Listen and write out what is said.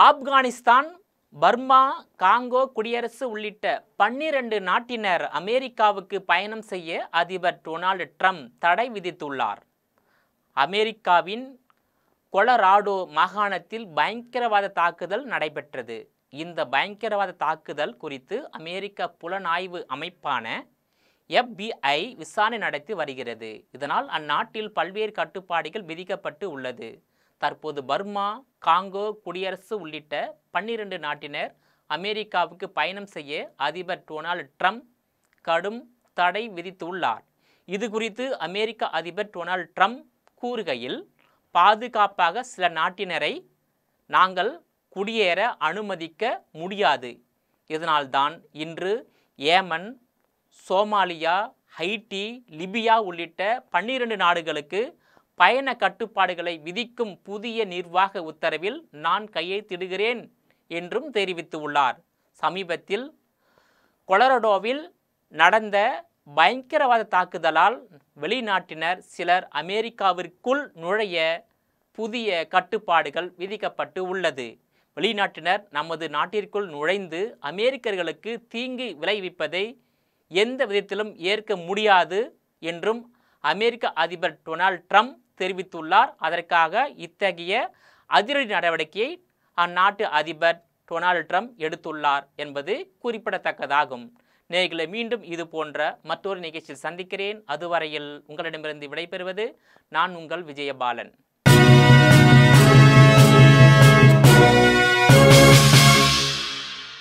Afghanistan, Burma, Congo குடியரசு உள்ளிட்ட 12 நாட்டினர் அமெரிக்காவுக்கு பயணம் செய்ய அதிபர் டொனால்டு ட்ரம்ப் தடை விதித்துள்ளார். அமெரிக்காவின் கொலராடோ மாகாணத்தில் பயங்கரவாத தாக்குதல் நடைபெற்றது. இந்த பயங்கரவாத தாக்குதல் குறித்து அமெரிக்க புலனாய்வு அமைப்பான FBI விசாரணை நடத்தி வருகிறது. இதனால் அந்நாட்டில் பல்வேறு கட்டுப்பாடுகள் விதிக்கப்பட்டு உள்ளது. தற்போது பர்மா, காங்கோ குடியரசு உள்ளிட்ட 12 நாட்டினர் அமெரிக்காவுக்கு பயணம் செய்ய அதிபர் டொனால்டு ட்ரம்ப் கடும் தடை விதித்துள்ளார். இது குறித்து அமெரிக்க அதிபர் டொனால்டு ட்ரம்ப் கூறுகையில், பாதுகாப்பாக சில நாட்டினரை நாங்கள் குடியேற அனுமதிக்க முடியாது. இதனால்தான் இன்று ஏமன், சோமாலியா, ஹைட்டி, லிபியா உள்ளிட்ட 12 நாடுகளுக்கு பயண கட்டுப்பாடுகளை விதிக்கும் புதிய நிர்வாக உத்தரவில் நான் கையெழுத்திடுகிறேன் என்றும் தெரிவித்துள்ளார். சமீபத்தில் கொலராடோவில் நடந்த பயங்கரவாத தாக்குதலால் வெளிநாட்டினர் சிலர் அமெரிக்காவிற்குள் நுழைய புதிய கட்டுப்பாடுகள் விதிக்கப்பட்டு உள்ளது. வெளிநாட்டினர் நமது நாட்டிற்குள் நுழைந்து அமெரிக்கர்களுக்கு தீங்கு விளைவிப்பதை எந்த விதத்திலும் ஏற்க முடியாது என்றும் அமெரிக்க அதிபர் டொனால்டு ட்ரம்ப் தெரிவித்துள்ளார். அதற்காக இத்தகைய அதிரடி நடவடிக்கையை அந்நாட்டு அதிபர் டொனால்டு ட்ரம்ப் எடுத்துள்ளார் என்பது குறிப்பிடத்தக்கதாகும். நேயர்களே, மீண்டும் இது போன்ற மற்றொரு நிகழ்ச்சியில் சந்திக்கிறேன். அதுவரையில் உங்களிடமிருந்து விடைபெறுவது நான் உங்கள் விஜயபாலன்.